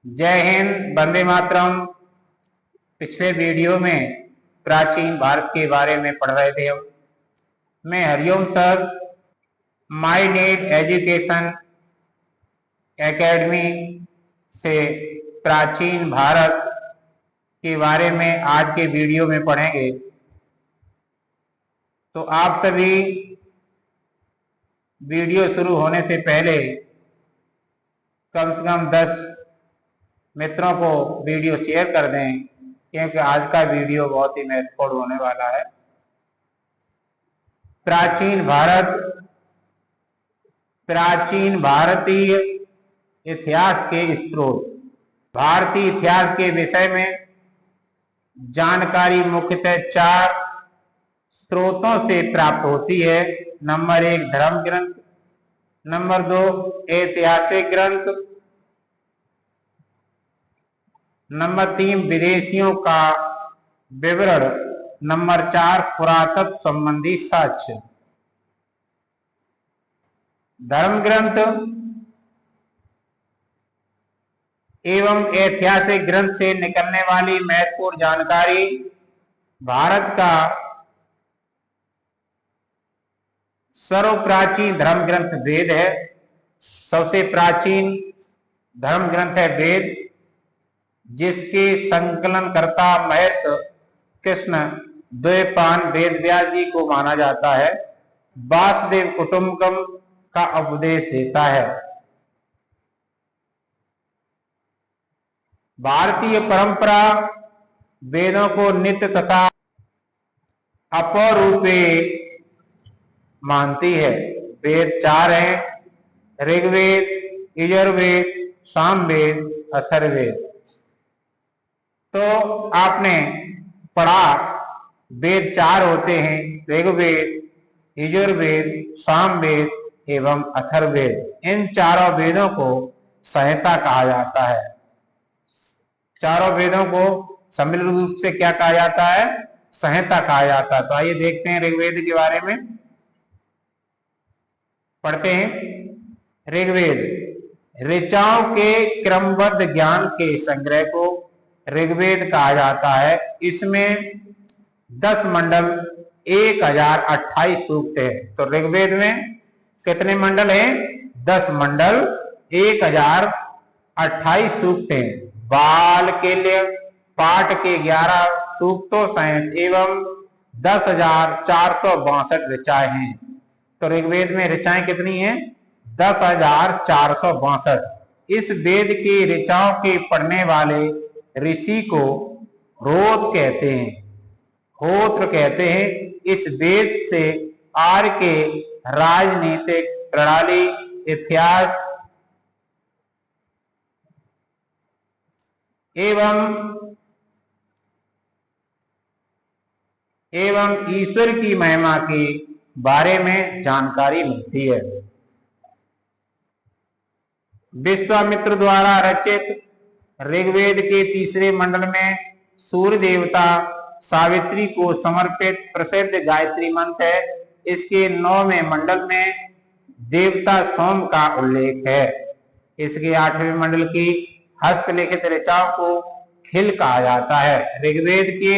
जय हिंद, वंदे मातरम। पिछले वीडियो में प्राचीन भारत के बारे में पढ़ रहे थे हम। मैं Hariom sir, my net education academy से प्राचीन भारत के बारे में आज के वीडियो में पढ़ेंगे। तो आप सभी वीडियो शुरू होने से पहले कम से कम 10 मित्रों को वीडियो शेयर कर दें, क्योंकि आज का वीडियो बहुत ही महत्वपूर्ण होने वाला है। प्राचीन भारतीय इतिहास के स्रोत। भारतीय इतिहास के विषय में जानकारी मुख्यतः 4 स्रोतों से प्राप्त होती है। नंबर 1 धर्म ग्रंथ, नंबर 2 ऐतिहासिक ग्रंथ, नंबर 3 विदेशियों का विवरण, नंबर 4 पुरातत्व संबंधी साक्ष्य। धर्म ग्रंथ एवं ऐतिहासिक ग्रंथ से निकलने वाली महत्वपूर्ण जानकारी। भारत का सर्वप्राचीन धर्म ग्रंथ वेद है। सबसे प्राचीन धर्म ग्रंथ है वेद, जिसके संकलनकर्ता महर्षि कृष्ण द्वैपायन वेद व्यास जी को माना जाता है। वासुदेव कुटुंबकम का उपदेश देता है। भारतीय परंपरा वेदों को नित्य तथा अपरूपे मानती है। वेद 4 हैं: ऋग्वेद, यजुर्वेद, सामवेद, अथर्ववेद। तो आपने पढ़ा, वेद 4 होते हैं: ऋग्वेद, यजुर्वेद, सामवेद एवं अथर्ववेद। इन चारों वेदों को संहिता कहा जाता है। चारों वेदों को सम्मिलित रूप से क्या कहा जाता है? संहिता कहा जाता है। तो आइए देखते हैं ऋग्वेद के बारे में। पढ़ते हैं। ऋग्वेद ऋचाओं के क्रमबद्ध ज्ञान के संग्रह को ऋग्वेद कहा जाता है। इसमें 10 मंडल 1028 सूक्त है। तो ऋग्वेद में कितने मंडल हैं? 10 मंडल 1028 सूक्त हैं। बाल केल्य पाठ के 11 सूक्तों सहित एवं 10,462 ऋचाएं हैं। तो ऋग्वेद में ऋचाएं कितनी हैं? 10,462। इस वेद की ऋचाओं के पढ़ने वाले ऋषि को होत्र कहते हैं। होत्र कहते हैं। इस वेद से आर्य के राजनीतिक प्रणाली, इतिहास एवं ईश्वर की महिमा के बारे में जानकारी मिलती है। विश्वामित्र द्वारा रचित ऋग्वेद के 3रे मंडल में सूर्य देवता सावित्री को समर्पित प्रसिद्ध गायत्री मंत्र है। इसके 9वें मंडल में देवता सोम का उल्लेख है। इसके 8वें मंडल की हस्तलिखित ऋचाओं को खिल कहा जाता है। ऋग्वेद के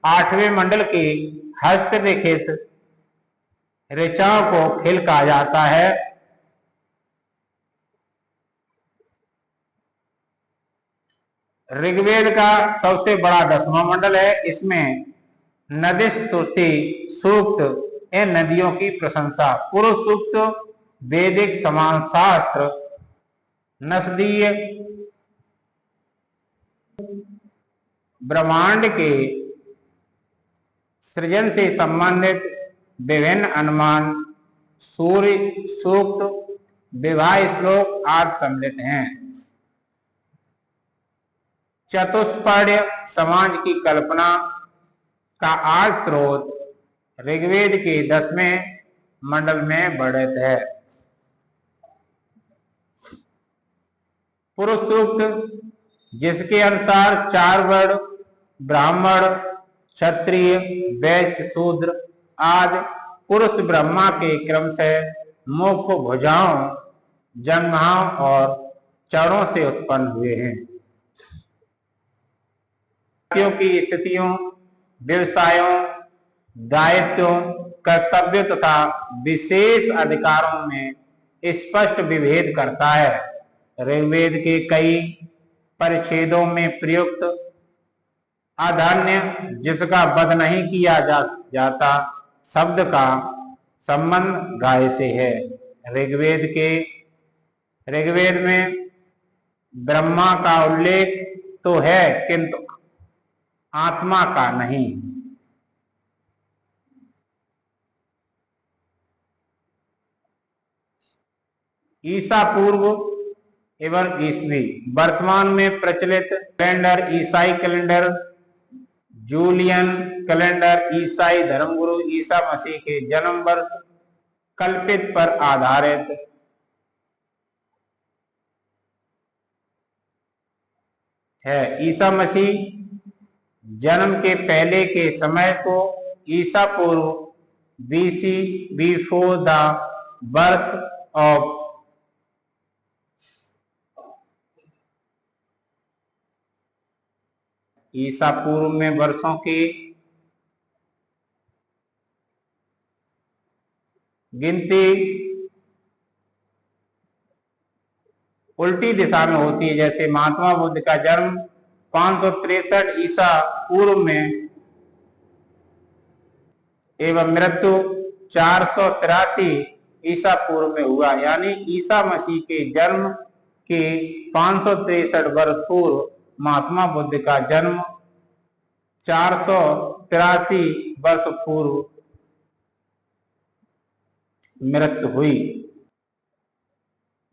8वें मंडल की हस्तलिखित ऋचाओं को खिल कहा जाता है। ऋग्वेद का सबसे बड़ा 10वां मंडल है। इसमें नदी स्तुति सूक्त, इन नदियों की प्रशंसा, पुरुष सूक्त, वैदिक समाज शास्त्र, नस्दीय, ब्रह्मांड के सृजन से संबंधित विभिन्न अनुमान, सूर्य सूक्त, विवाह श्लोक आदि सम्मिलित हैं। चतुष्पद समाज की कल्पना का आर्य स्रोत ऋग्वेद के 10वें मंडल में वर्णित है। पुरुष सूक्त, जिसके अनुसार 4 वर्ण ब्राह्मण, क्षत्रिय, वैश्य, शूद्र आदि पुरुष ब्रह्मा के क्रम से मुख, भुजाओं, जंघाओं और चरणों से उत्पन्न हुए हैं। की स्थितियों, व्यवसायों, दायित्वों, कर्तव्य तथा विशेष अधिकारों में स्पष्ट विभेद करता है। ऋग्वेद के कई परिच्छेदों में प्रयुक्त अधन्य, जिसका वध नहीं किया जाता, शब्द का संबंध गाय से है। ऋग्वेद में ब्रह्मा का उल्लेख तो है किंतु आत्मा का नहीं। ईसा पूर्व एवं ईसवी। वर्तमान में प्रचलित कैलेंडर ईसाई कैलेंडर, जूलियन कैलेंडर ईसाई धर्मगुरु ईसा मसीह के जन्म वर्ष कल्पित पर आधारित है। ईसा मसीह जन्म के पहले के समय को ईसा पूर्व BC, before the birth of Isa पूर्व में वर्षों की गिनती उल्टी दिशा में होती है। जैसे महात्मा बुद्ध का जन्म 563 ईसा पूर्व में एवं मृत्यु 483 ईसा पूर्व में हुआ, यानी ईसा मसीह के जन्म के 563 वर्ष पूर्व महात्मा बुद्ध का जन्म 483 वर्ष पूर्व मृत्यु हुई।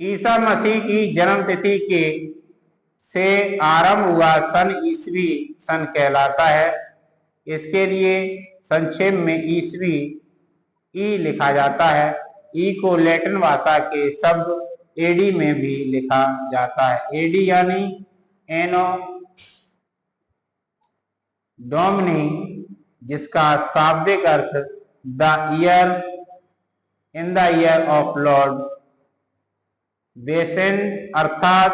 ईसा मसीह की जन्म तिथि के से आरंभ हुआ सन ईसवी सन कहलाता है। इसके लिए संक्षेप में ईसवी ई लिखा जाता है। ई को लैटिन भाषा के शब्द एडी में भी लिखा जाता है। एडी यानी एनो डोमिनी, जिसका शाब्दिक earth the year in the year of Lord Besant अर्थात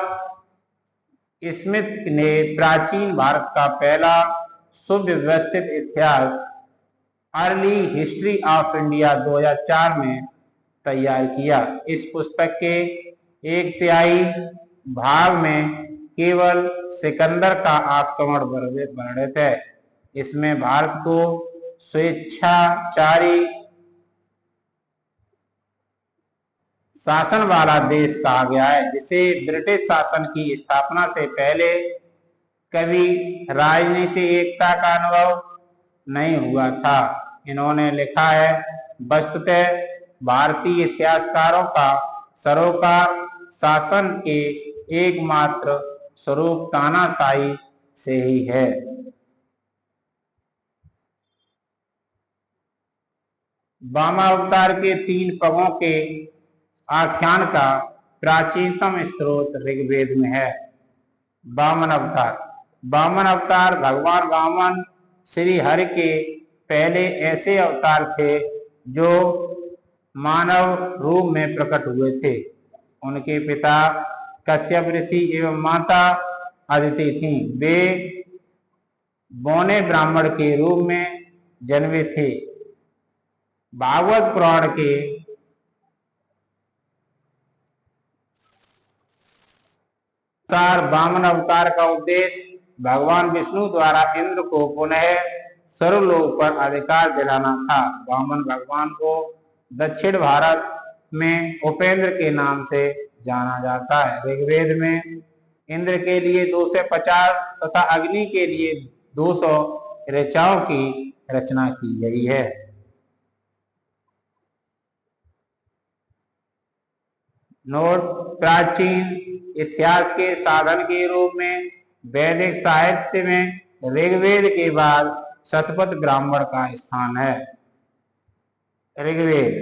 स्मिथ ने प्राचीन भारत का पहला सुव्यवस्थित इतिहास अर्ली हिस्ट्री ऑफ इंडिया 2004 में तैयार किया। इस पुस्तक के 1/3 भाग में केवल सिकंदर का आक्रमण वर्णित है। इसमें भारत को स्वेच्छाचारी शासन वाला देश कहा गया है, जिसे ब्रिटिश शासन की स्थापना से पहले कभी राजनीतिक एकता का अनुभव नहीं हुआ था। इन्होंने लिखा है, वस्तुतः भारतीय इतिहासकारों का सरोकार शासन के एकमात्र स्वरूप तानाशाही से ही है। वामनावतार के 3 पगों के आख्यान का प्राचीनतम स्रोत ऋग्वेद में है। वामन अवतार भगवान वामन श्री हरि के पहले ऐसे अवतार थे जो मानव रूप में प्रकट हुए थे। उनके पिता कश्यप ऋषि एवं माता अदिति थीं। वे बौने ब्राह्मण के रूप में जन्मे थे। भागवत पुराण के वामन अवतार का उद्देश्य भगवान विष्णु द्वारा इंद्र को पुनः सर्वलोक पर अधिकार दिलाना था। वामन भगवान को दक्षिण भारत में उपेंद्र के नाम से जाना जाता है। ऋग्वेद में इंद्र के लिए 250 तथा अग्नि के लिए 200 ऋचाओं की रचना की गई है। नोट, प्राचीन इतिहास के साधन के रूप में वैदिक साहित्य में ऋग्वेद के बाद शतपथ ब्राह्मण का स्थान है। ऋग्वेद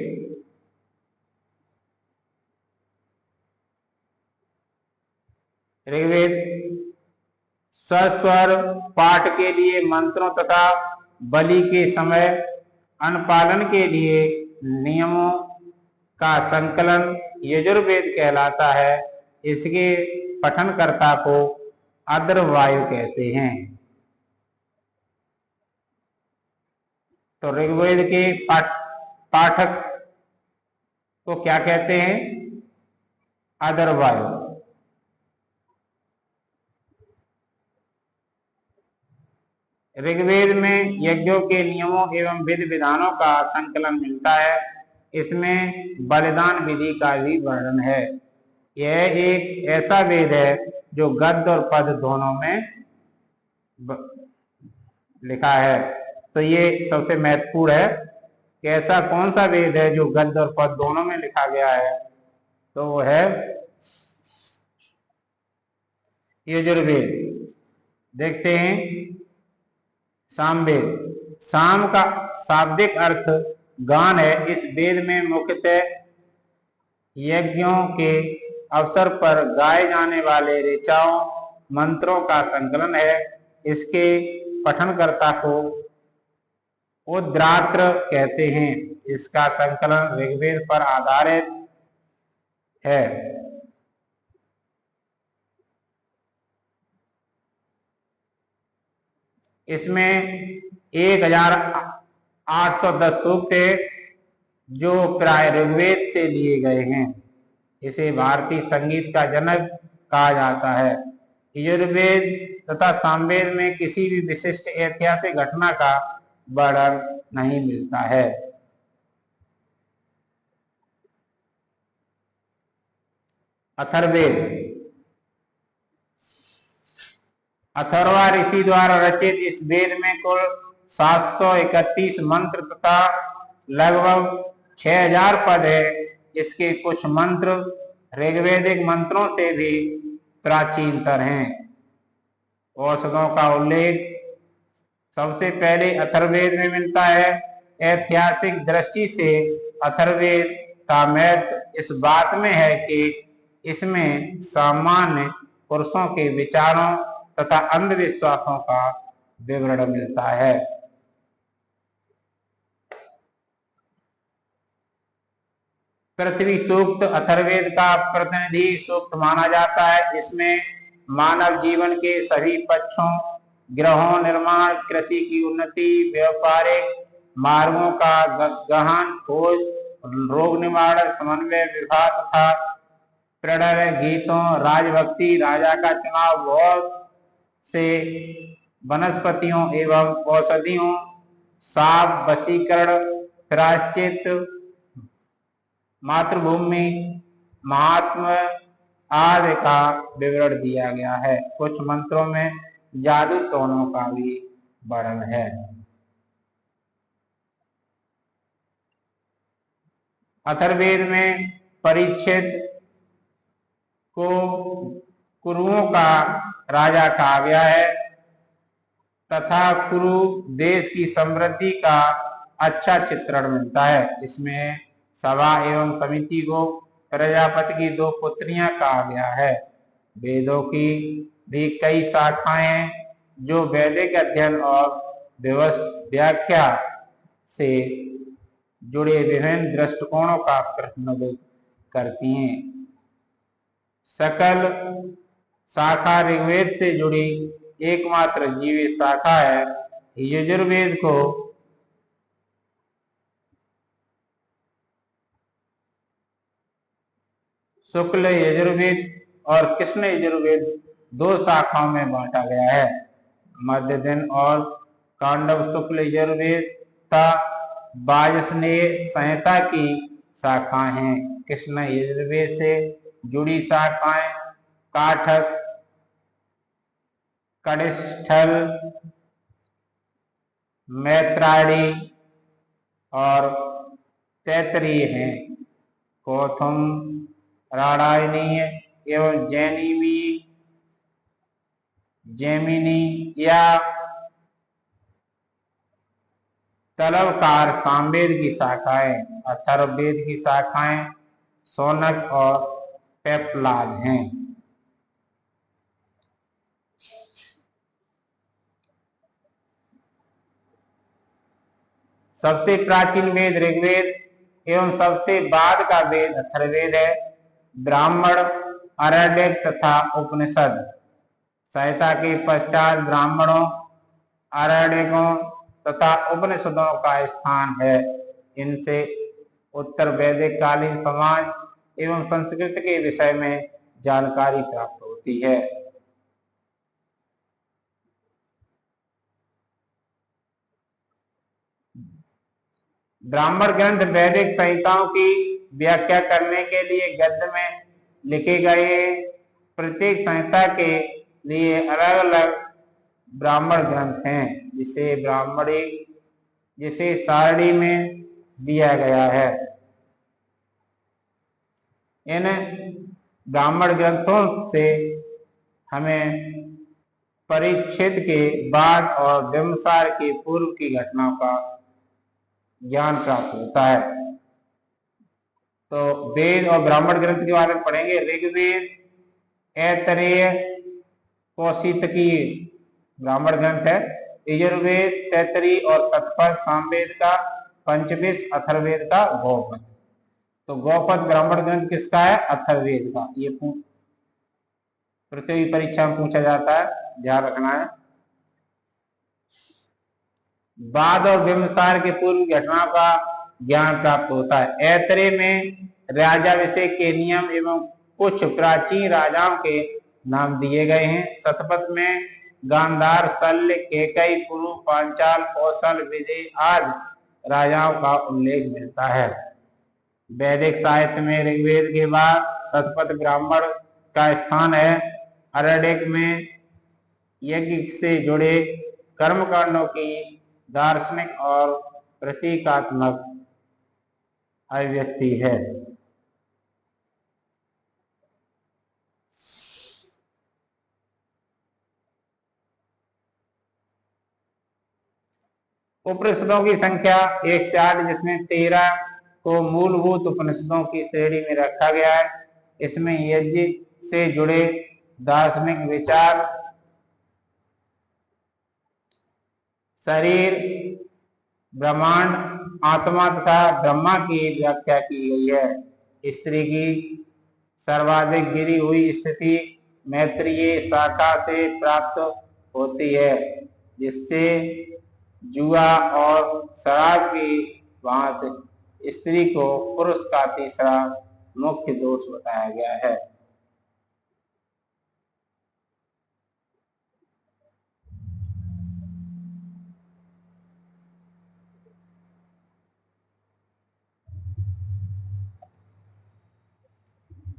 सस्वर पाठ के लिए मंत्रों तथा बलि के समय अनुपालन के लिए नियमों का संकलन यजुर्वेद कहलाता है। इसके पठनकर्ता को अद्रवायु कहते हैं। तो ऋग्वेद के पाठक को क्या कहते हैं? अदरवायु। ऋग्वेद में यज्ञों के नियमों एवं विधि विधानों का संकलन मिलता है। इसमें बलिदान विधि का भी वर्णन है। यह एक ऐसा वेद है जो गद्य और पद दोनों में लिखा है। तो ये सबसे महत्वपूर्ण है कि ऐसा कौन सा वेद है जो गद्य और पद दोनों में लिखा गया है, तो वो है यजुर्वेद। देखते हैं सामवेद। साम का शाब्दिक अर्थ गान है। इस वेद में मुख्यतः यज्ञों के अवसर पर गाए जाने वाले ऋचाओं मंत्रों का संकलन है। इसके पठनकर्ता को उद्रात्र कहते हैं। इसका संकलन ऋग्वेद पर आधारित है। इसमें 1810 सूक्त है जो प्राय ऋग्वेद से लिए गए हैं। इसे भारतीय संगीत का जनक कहा जाता है। यजुर्वेद तथा सामवेद में किसी भी विशिष्ट ऐतिहासिक घटना का वर्णन नहीं मिलता है। अथर्ववेद। अथर्वा ऋषि द्वारा रचित इस वेद में कुल 731 मंत्र तथा लगभग 6000 पद है। इसके कुछ मंत्र ऋग्वेदिक मंत्रों से भी प्राचीनतर हैं। औषधों का उल्लेख सबसे पहले अथर्ववेद में मिलता है। ऐतिहासिक दृष्टि से अथर्ववेद का महत्व इस बात में है कि इसमें सामान्य पुरुषों के विचारों तथा अंधविश्वासों का विवरण मिलता है। पृथ्वी सूक्त अथर्ववेद का प्रतिनिधि सूक्त माना जाता है। इसमें मानव जीवन के सभी पक्षों, ग्रहों निर्माण, कृषि की उन्नति, व्यापारिक मार्गों का गहन खोज, रोग निवारण, समन्वय, विवाह तथा प्रणय गीतों, राजभक्ति, राजा का चुनाव, बहुत से वनस्पतियों एवं औषधियों, साप, वशीकरण, प्रायश्चित, मातृभूमि, महात्मा आदि का विवरण दिया गया है। कुछ मंत्रों में जादू टोनों का भी वर्णन है। अथर्ववेद में परीक्षित को कुरुओं का राजा कहा गया है तथा कुरु देश की समृद्धि का अच्छा चित्रण मिलता है। इसमें सभा एवं समिति को प्रजापति की 2 पुत्रियां कहा गया है। वेदों की भी कई शाखाएं हैं जो वैदिक अध्ययन और व्याख्या से जुड़े विभिन्न दृष्टिकोणों का प्रतिनिधित्व करती हैं। सकल शाखा ऋग्वेद से जुड़ी एकमात्र जीवित शाखा है। यजुर्वेद को शुक्ल यजुर्वेद और कृष्ण यजुर्वेद 2 शाखाओं में बांटा गया है। मध्य दिन और कांडव शुक्ल यजुर्वेद तथा वाजस्नेय संहिता की शाखाएं हैं। कृष्ण यजुर्वेद से जुड़ी शाखाएं काठक, कनिष्ठल, मैत्रायणी और तैतरीय हैं। कौथुम, राणायनीय एवं जैमिनी या तलवकार सामवेद की शाखाएं। अथर्ववेद की शाखाएं शौनक और पेपलाद हैं। सबसे प्राचीन वेद ऋग्वेद एवं सबसे बाद का वेद अथर्ववेद है। ब्राह्मण, आरण्यक तथा उपनिषद संहिता के पश्चात ब्राह्मणों, आरण्यकों तथा उपनिषदों का स्थान है। इनसे उत्तर वैदिक कालीन समाज एवं संस्कृति के विषय में जानकारी प्राप्त होती है। ब्राह्मण ग्रंथ वैदिक संहिताओं की व्याख्या करने के लिए गद्य में लिखे गए। प्रत्येक संहिता के लिए अलग अलग ब्राह्मण ग्रंथ हैं, जिसे सारणी में दिया गया है। इन ब्राह्मण ग्रंथों से हमें परिच्छेद के बाद और बिंबसार के पूर्व की घटनाओं का ज्ञान प्राप्त होता है। तो वेद और ब्राह्मण ग्रंथ के बारे में पढ़ेंगे। ऋग्वेद, ऐतरेय, कौशितकी ब्राह्मण ग्रंथ है। यजुर्वेद, तैतरी और शतपथ सामवेद का, पंचविश अथर्ववेद का, गौपद। तो गौपद ब्राह्मण ग्रंथ किसका है? अथर्ववेद का। ये पृथ्वी परीक्षा में पूछा जाता है, ध्यान रखना है। बाद और बिंबसार के पूर्व घटनाओं का ज्ञान प्राप्त होता है। ऐतरेय में राजाभिषेक के नियम एवं कुछ प्राचीन राजाओं के नाम दिए गए हैं। शतपथ में गांधार, शल्य, केकई, पुरु, पांचाल, कौशल, विजय आदि राजाओं का उल्लेख मिलता है। वैदिक साहित्य में ऋग्वेद के बाद शतपथ ब्राह्मण का स्थान है। आरण्यक में यज्ञ से जुड़े कर्मकांडों की दार्शनिक और प्रतीकात्मक अभिव्यक्ति है। उपनिषदों की संख्या 108, जिसमें 13 को मूलभूत उपनिषदों की श्रेणी में रखा गया है। इसमें यज्ञ से जुड़े दार्शनिक विचार, शरीर, ब्रह्मांड, आत्मा तथा ब्रह्मा की व्याख्या की गई है। स्त्री की सर्वाधिक गिरी हुई स्थिति मैत्रेयी शाखा से प्राप्त होती है, जिससे जुआ और शराब की भांति स्त्री को पुरुष का तीसरा मुख्य दोष बताया गया है।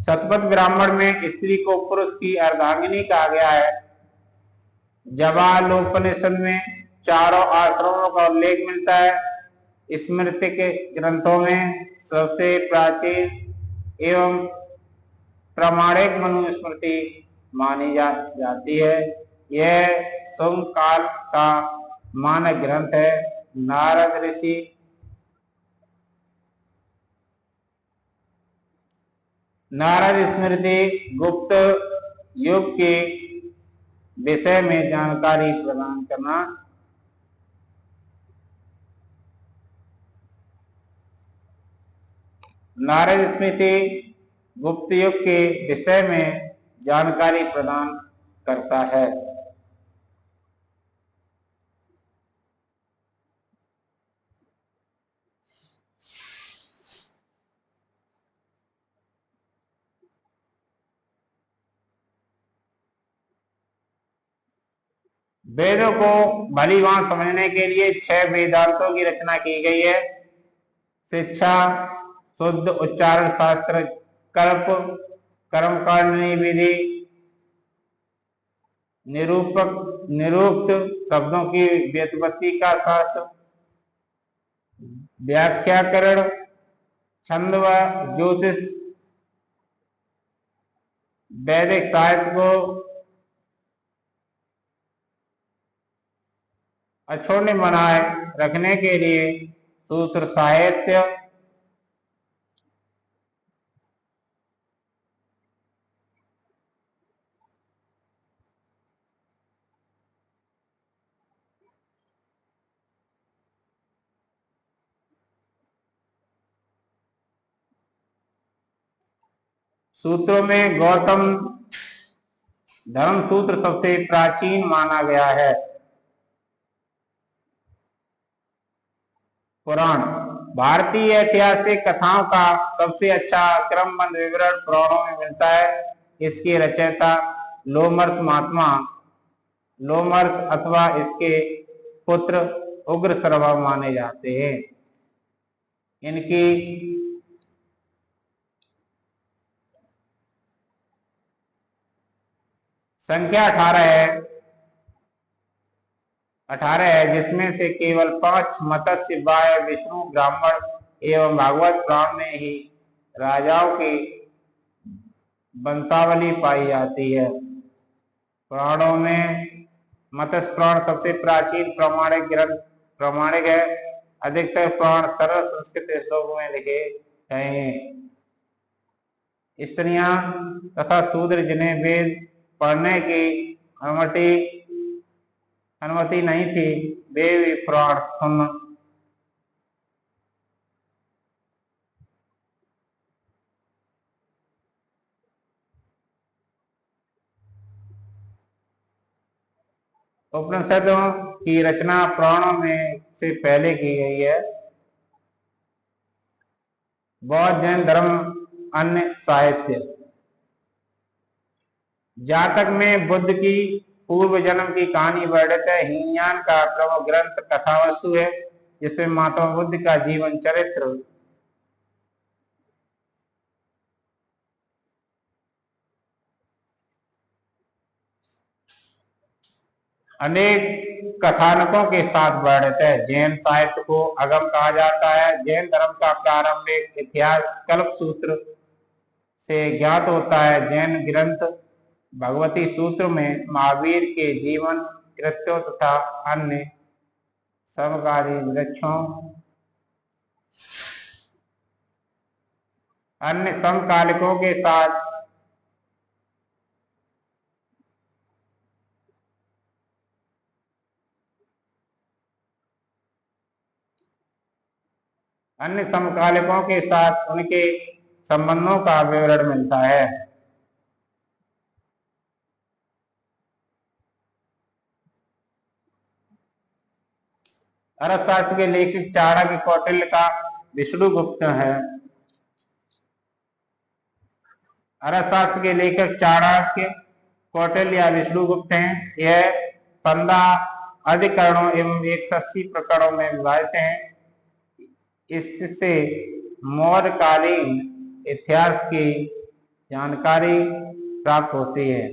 शतपथ ब्राह्मण में स्त्री को पुरुष की अर्धांगिनी कहा गया है। जवालोपनिषद में चारों आश्रमों का उल्लेख मिलता है। स्मृति के ग्रंथों में सबसे प्राचीन एवं प्रामाणिक मनुस्मृति मानी जाती है। यह सुंग काल का मानक ग्रंथ है। नारद ऋषि नारद स्मृति गुप्त युग के विषय में जानकारी प्रदान करना। नारद स्मृति गुप्त युग के विषय में जानकारी प्रदान करता है। वेदों को भलीभांति समझने के लिए 6 वेदांतों की रचना की गई है। शिक्षा, शुद्ध उच्चारण शास्त्र, कल्प, कर्मकांडनी विधि, निरुक्त शब्दों की व्युत्पत्ति का शास्त्र, व्याख्याकरण, छंद व ज्योतिष। वैदिक साहित्य को अक्षुण्ण बनाए रखने के लिए सूत्र साहित्य, सूत्रों में गौतम धर्म सूत्र सबसे प्राचीन माना गया है। पुराण भारतीय ऐतिहासिक कथाओं का सबसे अच्छा क्रमबद्ध विवरण पुराणों में मिलता है। इसके रचयिता लोमर्स महात्मा लोमर्स अथवा इसके पुत्र उग्रश्रवा माने जाते हैं। इनकी संख्या 18 है, जिसमें से केवल 5 मत्स्य, वाय, विष्णु, ब्राह्मण एवं भागवत पुराण में ही राजाओं की वंशावली पाई जाती है। पुराणों में मत्स्य पुराण सबसे प्राचीन प्रामाणिक है। अधिकतर पुराण सरल संस्कृत श्लोकों में लिखे गए हैं। स्त्रियां तथा शूद्र जिन्हें वेद पढ़ने की अनुमति नहीं थी, वे भी पुराण सुन उपनिषदों की रचना पुराणों में से पहले की गई है। बौद्ध, जैन धर्म, अन्य साहित्य। जातक में बुद्ध की पूर्व जन्म की कहानी वर्णित है। हीनयान का प्रमुख ग्रंथ कथावस्तु है, जिसमें महात्मा बुद्ध का जीवन चरित्र अनेक कथानकों के साथ वर्णित है। जैन साहित्य को अगम कहा जाता है। जैन धर्म का प्रारंभिक इतिहास कल्पसूत्र से ज्ञात होता है। जैन ग्रंथ भगवती सूत्र में महावीर के जीवन, कृत्यों तथा अन्य समकालिकों के साथ उनके संबंधों का विवरण मिलता है। अर्थशास्त्र के लेखक चाणक्य कौटिल्य का विष्णुगुप्त है। अर्थशास्त्र के लेखक चाणक्य कौटिल्य या विष्णुगुप्त हैं। यह 15 अधिकरणों एवं 180 प्रकरणों में विभाजित हैं। इससे मौर्यकालीन इतिहास की जानकारी प्राप्त होती है।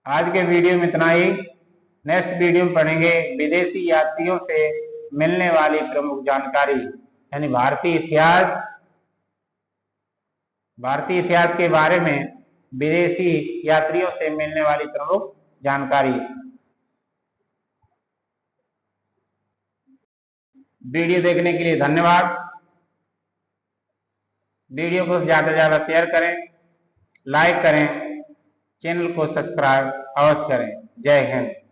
आज के वीडियो में इतना ही। नेक्स्ट वीडियो में पढ़ेंगे विदेशी यात्रियों से मिलने वाली प्रमुख जानकारी, यानी भारतीय इतिहास के बारे में विदेशी यात्रियों से मिलने वाली प्रमुख जानकारी। वीडियो देखने के लिए धन्यवाद। वीडियो को ज्यादा से ज्यादा शेयर करें, लाइक करें, चैनल को सब्सक्राइब अवश्य करें। जय हिंद।